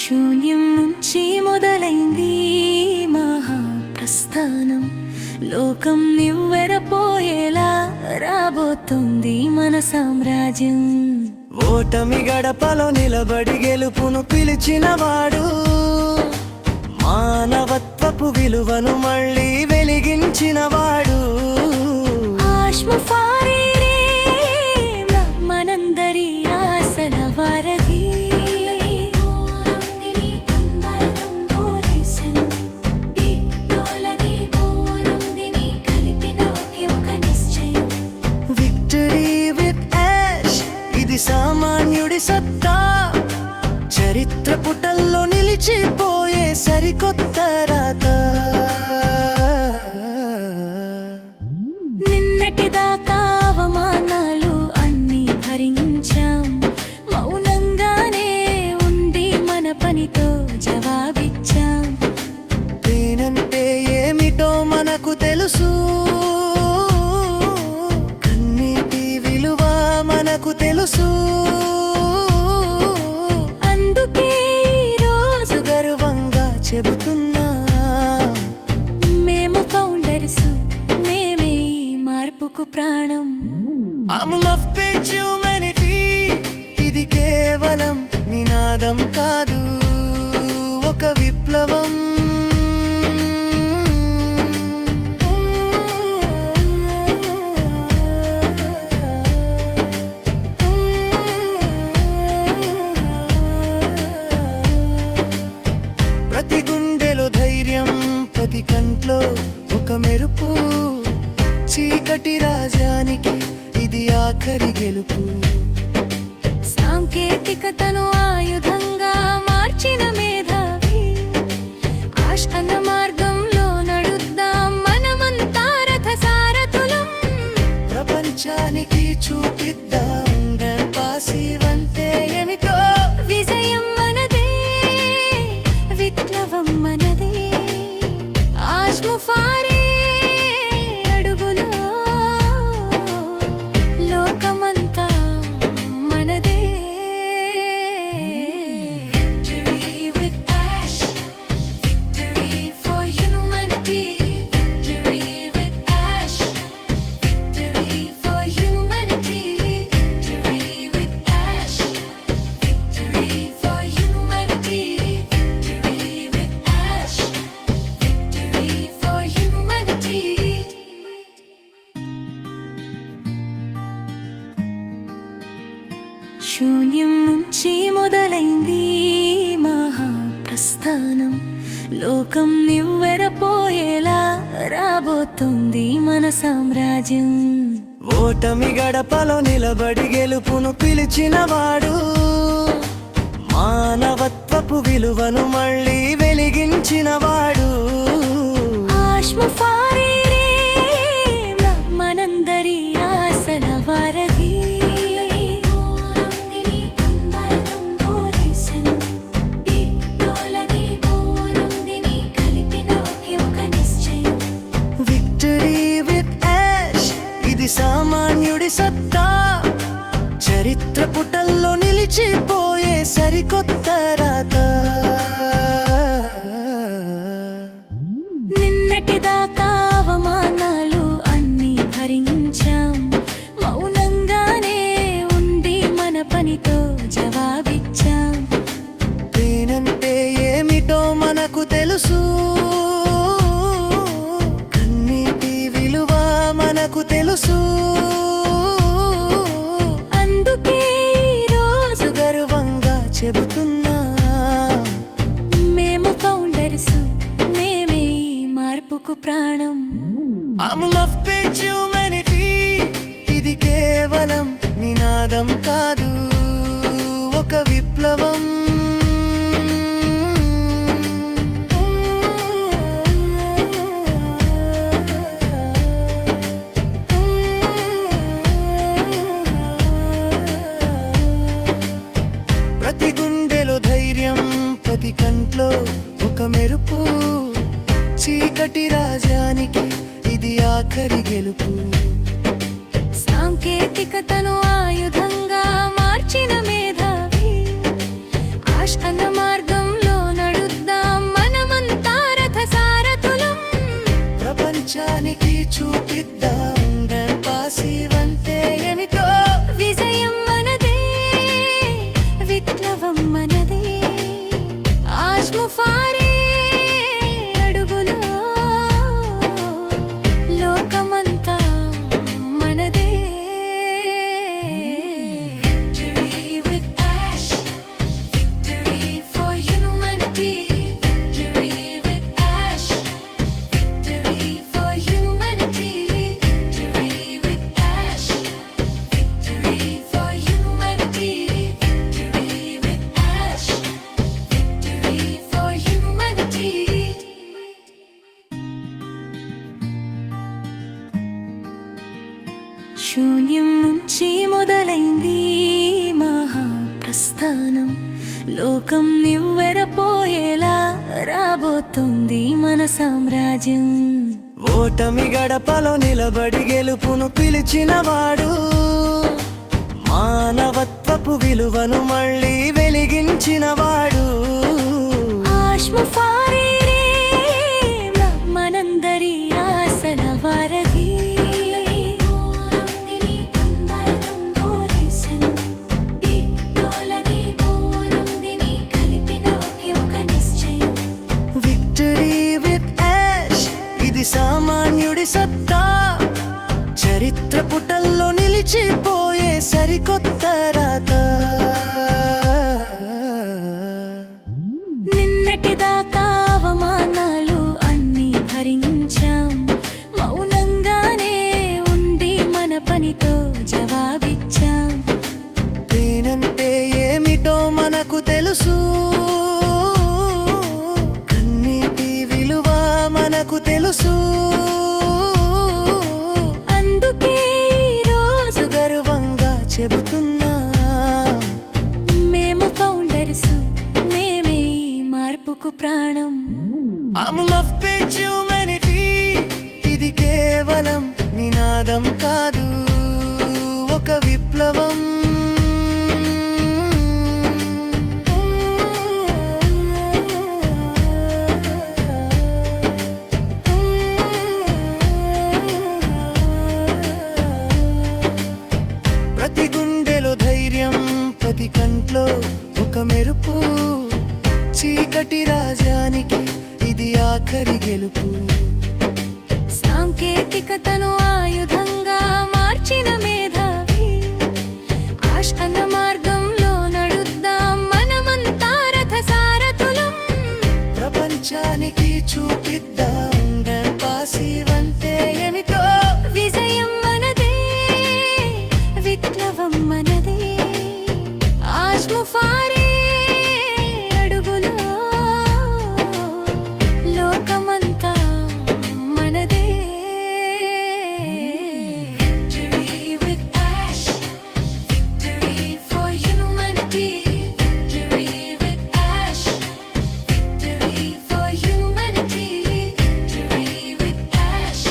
శూన్యం నుంచి మొదలైంది మహాప్రస్థానం. లోకం నివ్వెరపోయేలా రాబోతుంది మన సామ్రాజ్యం. ఓటమి గడపలో నిలబడి గెలుపును పిలిచినవాడు, మానవత్వపు విలువను మళ్ళీ వెలిగించినవాడు. మనందరి ఆశల వారధి. విక్టరీ విత్ యాష్ ఇది సామాన్యుడి సత్తా, చరిత్ర పుటల్లో నిలిచిపోయే సరికొత్త రాత. నిన్నటిదాకా అవమానాలు అన్నీ భరించాం, మౌనంగానే ఉండి మన పనితో జవాబిచ్చాం. పేనంటే ఏమిటో మనకు తెలుసు, కన్నీటి విలువ మనకు తెలుసు. అందుకే ఈరోజు గర్వంగా చెబుతున్నా, మేము ఫౌండర్స్, మేమే ఈ మార్పుకు ప్రాణం. Amul of page humanity ఇది కేవలం నినాదం కాదు, ఒక విప్లవం. ప్రతి గుండెలో ధైర్యం, ప్రతి కంట్లో ఒక మెరుపు. చీకటి రాజానికి ఇది ఆఖరి గెలుపు. సాంకేతికతను ఆయుధంగా మార్చిన మేధావి, ఆశ అన్న మార్గంలో నడుద్దాం మనమంతా రథ సారథులం. ప్రపంచానికి చూపిద్దాం పాసివంతే ఏమిటో. విజయం మనదే, విప్లవం మనదే. ఆజ్ముఫారే అడుగులో లోకమంతా మనదే. Victory with ash, victory for humanity. Victory with ash, victory for humanity. Victory with ash, victory for humanity. Victory with ash, victory for humanity. శూన్యం నుంచి మొదలైంది మహాప్రస్థానం. లోకం నివ్వెరపోయేలా రాబోతుంది మన సామ్రాజ్యం. ఓటమి గడపలో నిలబడి గెలుపును పిలిచినవాడు, మానవత్వపు విలువను మళ్ళీ వెలిగించినవాడు. మనందరి ఆశల వారధి. విక్టరీ విత్ యాష్ ఇది సామాన్యుడి సత్తా, చరిత్ర పుటల్లో నిలిచిపోయే సరికొత్త రాత. నిన్నటిదాకా అవమానాలు అన్నీ భరించాం, మౌనంగానే ఉండి మన పనితో జవాబిచ్చాం. పేనంటే ఏమిటో మనకు తెలుసు, కన్నీటి విలువ మనకు తెలుసు. అందుకే ఈరోజు గర్వంగా చెబుతున్నా, మేము ఫౌండర్స్, మేమే ఈ మార్పుకు ప్రాణం. Amul of page humanity ఇది కేవలం నినాదం కాదు, ఒక విప్లవం. ప్రతి గుండెలో ధైర్యం, ప్రతి కంట్లో ఒక మెరుపు. చీకటి రాజానికి ఇది ఆఖరి గెలుపు. సాంకేతికతను ఆయుధంగా మార్చిన మేధావి, ఆశ అన్న మార్గంలో లోకం నివ్వెరపోయేలా రాబోతుంది మన సామ్రాజ్యం. ఓటమి గడపలో నిలబడి గెలుపును పిలిచినవాడు, మానవత్వపు విలువను మళ్ళీ వెలిగించినవాడు. మనందరి ఆశల వారధి, విక్టరీ విత్ యాష్ ఇది సామాన్యుడి సత్తా, చరిత్ర పుటల్లో నిలిచిపోయే సరికొత్త రాత. నిన్నటిదాకా అవమానాలు అన్నీ భరించాం, మౌనంగానే ఉండి మన పనితో జవాబిచ్చాం. దేనంటే ఏమిటో మనకు తెలుసు, కన్నీటి విలువ మనకు తెలుసు. అందుకే ఈరోజు గర్వంగా చెబుతున్నా, మేము ఫౌండర్స్, మేమే ఈ మార్పుకు ప్రాణం. I'm love page humanity, ఇది కేవలం నినాదం కాదు, ఒక విప్లవం. ప్రతి గుండెలో ధైర్యం, ప్రతి కంట్లో ఒక మెరుపు, చీకటి రాజానికి ఇది ఆఖరి గెలుపు. సాంకేతికతను ఆయుధంగా మార్చిన మేధావి, ఆశ అన్న మార్గంలో నడుద్దాం మనమంతా రథ సారథులం. ప్రపంచానికి చూపిద్దాం పాసివంతే ఏమిటో. విజయం మనదే, విప్లవం మనదే, ఆజ్ముఫారే అడుగులో లోకమంతా మనదే. Victory with ash, victory for humanity. Victory with ash, victory for humanity. Victory with ash,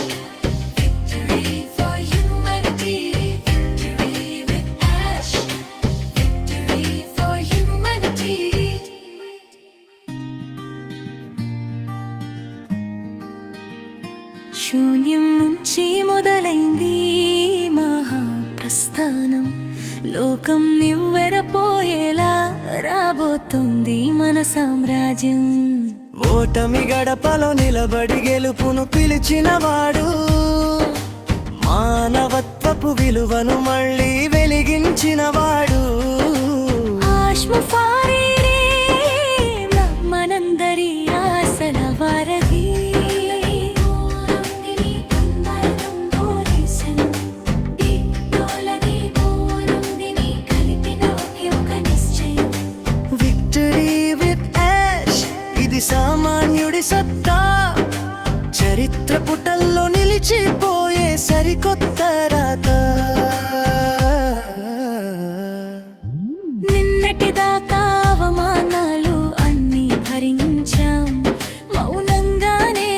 victory for humanity. Victory with ash, victory for humanity. శూన్యం నుంచి మొదలైంది మహాప్రస్థానం, లోకం నివ్వెరపోయేలా రాబోతుంది మన సామ్రాజ్యం. ఓటమి గడపలో నిలబడి గెలుపును పిలిచినవాడు, మానవత్వపు విలువను మళ్ళీ వెలిగించినవాడు. మనందరి ఆశల వారధి, విక్టరీ విత్ యాష్ ఇది సామాన్యుడి సత్తా, చరిత్ర పుటల్లో నిలిచిపోయే సరికొత్త రాత. నిన్నటిదాకా అవమానాలు అన్నీ భరించాం, మౌనంగానే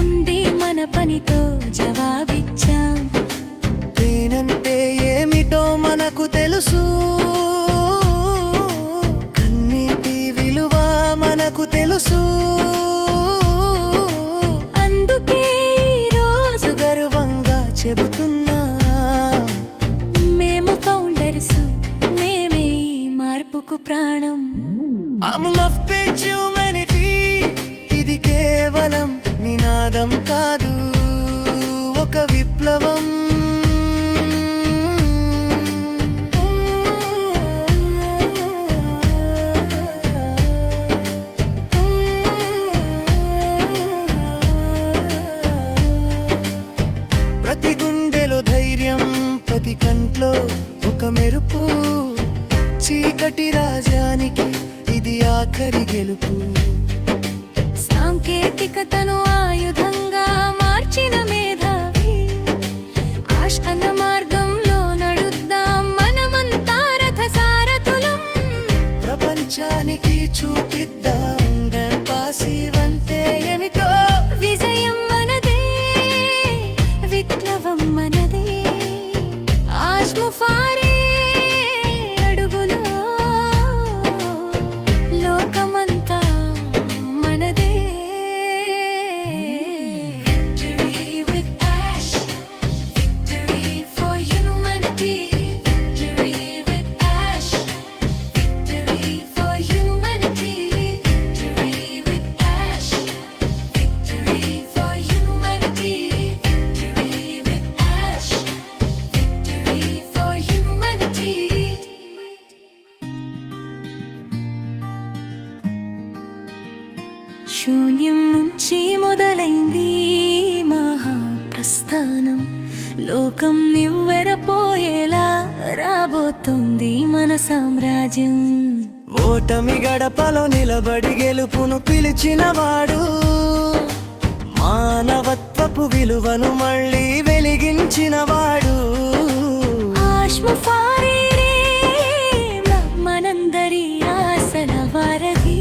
ఉండి మన పనితో జవాబిచ్చాం. దేనంటే ఏమిటో మనకు తెలుసు, కన్నీటి విలువ మనకు తెలుసు. అందుకే ఈరోజు గర్వంగా చెబుతున్నా, మేము ఫౌండర్స్, మేమే ఈ మార్పుకు ప్రాణం. I'm love page humanity, ఇది కేవలం నినాదం కాదు, ఒక విప్లవం. ప్రతి గుండెలో ధైర్యం, ప్రతి కంట్లో ఒక మెరుపు, చీకటి రాజానికి ఇది ఆఖరి గెలుపు. సాంకేతికతను ఆయుధంగా మార్చిన మేధావి, ఆశ అన్న మార్గంలో నడుద్దాం మనమంతా రథ సారథులం. ప్రపంచానికి శూన్యం నుంచి మొదలైంది మహాప్రస్థానం. లోకం నివ్వెరపోయేలా రాబోతుంది మన సామ్రాజ్యం. ఓటమి గడపలో నిలబడి గెలుపును పిలిచినవాడు, మానవత్వపు విలువను మళ్ళీ వెలిగించినవాడు. ఆశ్మఫారీరే మనందరి ఆశల వారధి.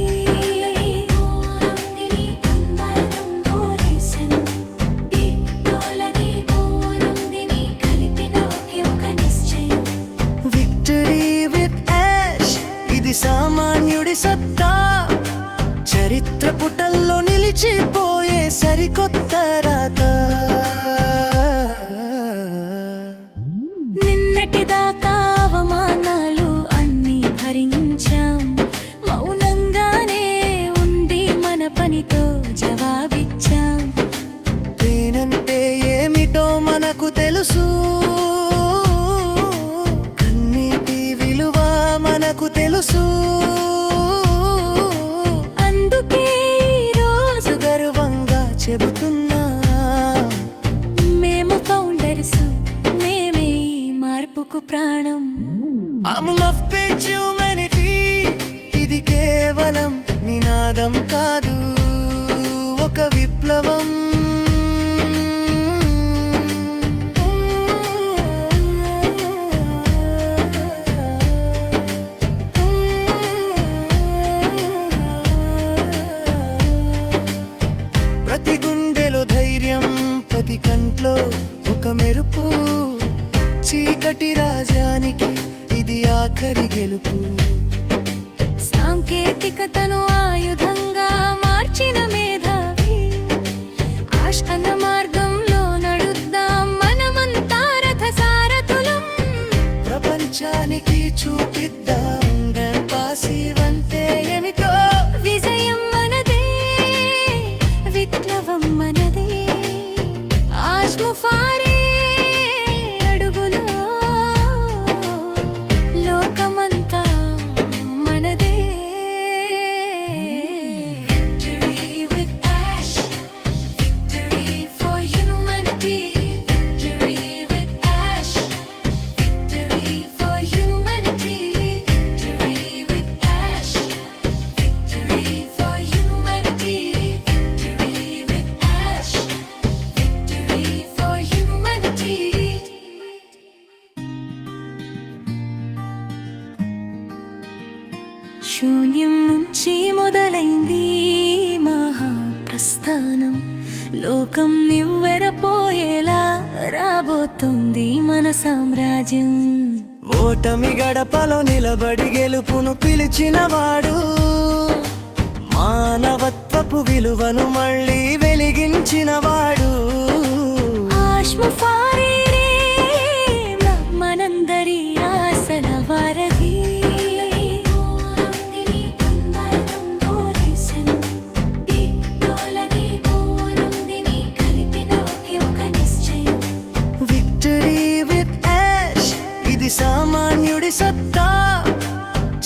విక్టరీ విత్ యాష్ ఇది సామాన్యుడి సత్తా, చరిత్ర పుటల్లో నిలిచిపోయే సరికొత్త రాత. నిన్నటిదాకా అవమానాలు అన్నీ భరించాం, మౌనంగానే ఉండి మన పనితో జవాబిచ్చాం. నేనంటే ఏమిటో మనకు తెలుసు, కన్నీటి విలువ మనకు తెలుసు. అందుకే ఈరోజు గర్వంగా చెబుతున్నా, మేము ఫౌండర్స్, మేమే ఈ మార్పుకు ప్రాణం. అమూల్ పేజ్ హ్యూమనిటీ ఇది కేవలం నినాదం కాదు, ఒక విప్లవం. ప్రతి గుండెలో ధైర్యం, ప్రతి కంట్లో ఒక మెరుపు. చీకటి రాజానికి ఇది ఆఖరి గెలుపు. సాంకేతికతను ఆయుధంగా మార్చిన మేధావి, ఆశ అన్న మార్గంలో నడుద్దాం మనమంతా రథ సారథులం. ప్రపంచానికి చూపిద్దాం పాసివంతే ఏమిటో. విజయం మనదే, విప్లవం మనదే. ఆశ్మఫారీ అడుగులో లోకమంతా మనదే. Victory with ash, victory for humanity. Victory with ash, victory for humanity. Victory with ash, victory for humanity. Victory with ash, victory for humanity. శూన్యం నుంచి మొదలైంది మహాప్రస్థానం. లోకం నివ్వెరపోయేలా రాబోతుంది మన సామ్రాజ్యం. ఓటమి గడపలో నిలబడి గెలుపును పిలిచినవాడు, మానవత్వపు విలువను మళ్ళీ వెలిగించినవాడు. ఆశ్మఫారీరే మనందరి ఆశల వారధి. విక్టరీ విత్ యాష్ ఇది సామాన్యుడి సత్తా,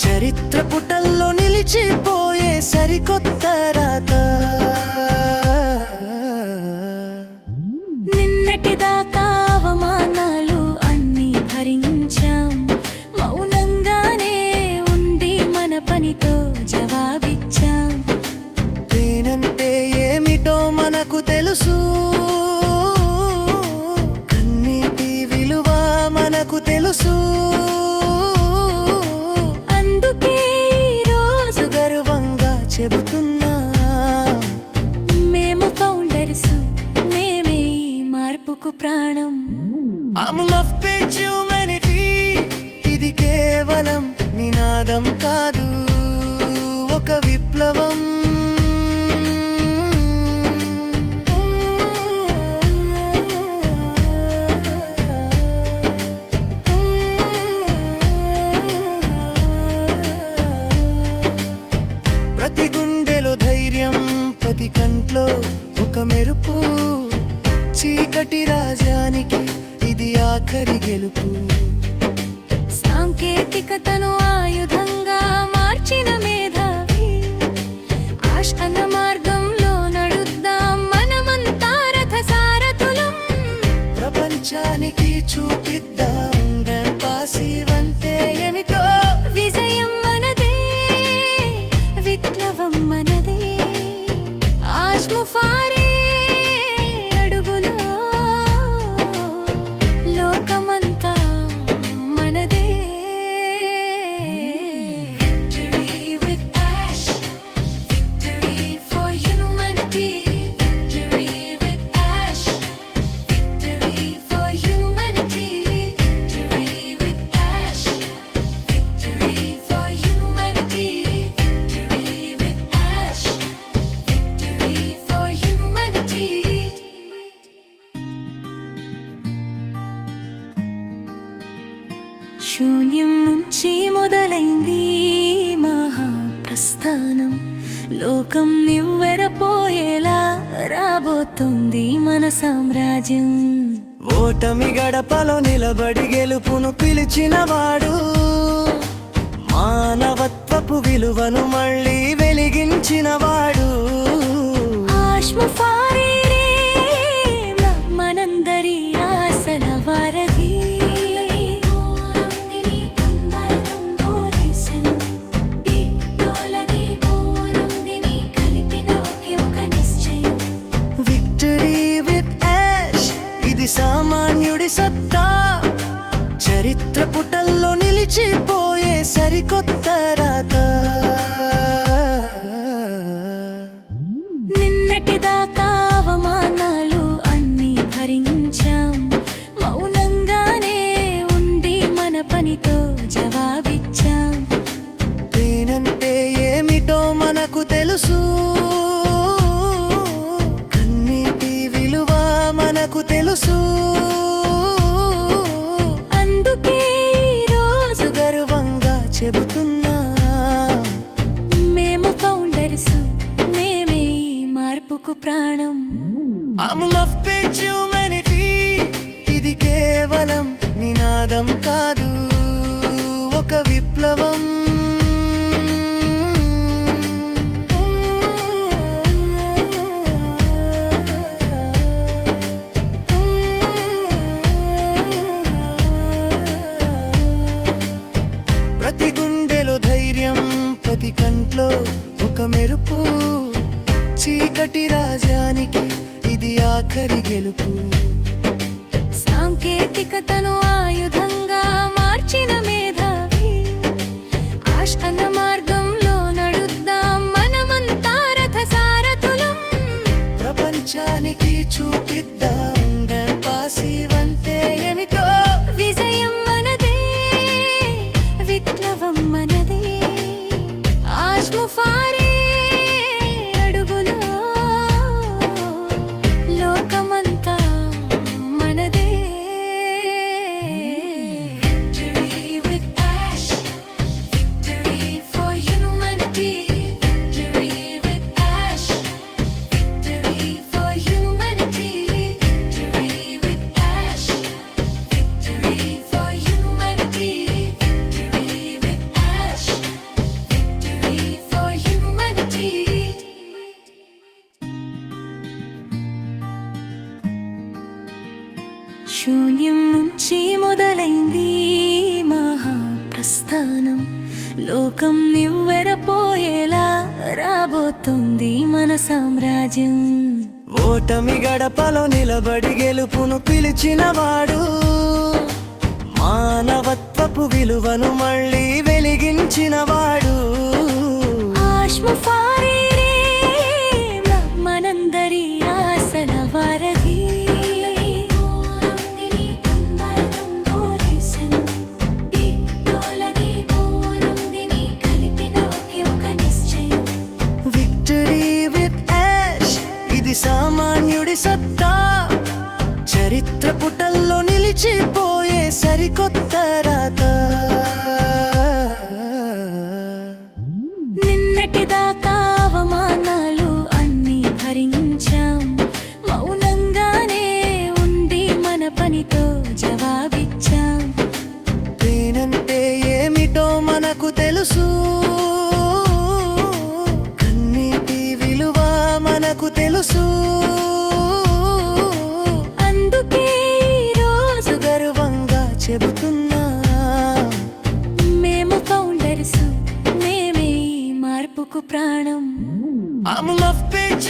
చరిత్ర పుటల్లో నిలిచిపోయే సరికొత్త రాత. నిన్నటిదాకా అవమానాలు అన్నీ భరించాం, మౌనంగానే ఉండి మన పనితో జవాబిచ్చాం. నేనంటే ఏమిటో మనకు తెలుసు, కన్నీటి విలువ మనకు తెలుసు. అందుకే ఈరోజు గర్వంగా చెబుతున్నా, మేము ఫౌండర్స్, మేమే ఈ మార్పుకు ప్రాణం. అమూల్ పేజ్ హ్యూమనిటీ ఇది కేవలం నినాదం కాదు, ఒక విప్లవం. ప్రతి గుండెలో ధైర్యం, ప్రతి కంట్లో ఒక మెరుపు. చీకటి రాజానికి ఇది ఆఖరి గెలుపు. సాంకేతికతను ఆయుధంగా మార్చిన మేధావి, ఆశ అన్న మార్గం మొదలైంది మహాప్రస్థానం. లోకం నివ్వెరపోయేలా రాబోతుంది మన సామ్రాజ్యం. ఓటమి గడపలో నిలబడి గెలుపును పిలిచినవాడు, మానవత్వపు విలువను మళ్ళీ వెలిగించినవాడు. మనందరి ఆశల వారధి. విక్టరీ విత్ యాష్ ఇది సామాన్యుడి సత్తా, చరిత్ర పుటల్లో నిలిచిపోయే సరికొత్త రాత. నిన్నటిదాకా అవమానాలు అన్నీ భరించాం, మౌనంగానే ఉండి మన పనితో జవాబిచ్చాం. దేనంటే ఏమిటో మనకు తెలుసు, కన్నీటి విలువ మనకు తెలుసు. అందుకే ఈరోజు గర్వంగా చెబుతున్నా, మేము ఫౌండర్స్, మేమే ఈ మార్పుకు ప్రాణం. I'm love page humanity. ఇది కేవలం నినాదం కాదు, ఒక విప్లవం. ప్రతి గుండెలో ధైర్యం, ప్రతి కంట్లో ఒక మెరుపు. చీకటి రాజ్యానికి ఇది ఆఖరి గెలుపు. సాంకేతికతను ఆయుధంగా మార్చిన మేధావి, ఆష్కన్న మార్గంలో నడుద్దాం మనమంతా రథ సారథులం. ప్రపంచానికి చూపిద్దాం పాసివంతే ఏమిటో. విజయం మనదే, విప్లవం మనదే. ఆజ్ముఫారే అడుగులో లోకమంతా మనదే. Victory with ash, victory for humanity. Victory with ash, victory for humanity. Victory with ash, victory for humanity. Victory with ash, victory for humanity. శూన్యం నుంచి మొదలైంది మహాప్రస్థానం. లోకం నివ్వెరపోయేలా రాబోతుంది మన సామ్రాజ్యం. ఓటమి గడపలో నిలబడి గెలుపును పిలిచినవాడు, మానవత్వపు విలువను మళ్ళీ వెలిగించినవాడు. మనందరి ఆశల వారధి. విక్టరీ విత్ యాష్ ఇది సామాన్యుడి సత్తా, చరిత్ర పుటల్లో నిలిచిపోయే సరికొత్త రాత. నిన్నటిదాకా అవమానాలు అన్నీ భరించాం, మౌనంగానే ఉండి మన పనితో జవాబిచ్చాం. దేనంటే ఏమిటో మనకు తెలుసు, కన్నీటి విలువ మనకు తెలుసు. అందుకే ఈరోజు గర్వంగా చెబుతున్నా, మేము ఫౌండర్స్, మేమే ఈ మార్పుకు ప్రాణం. I'm love page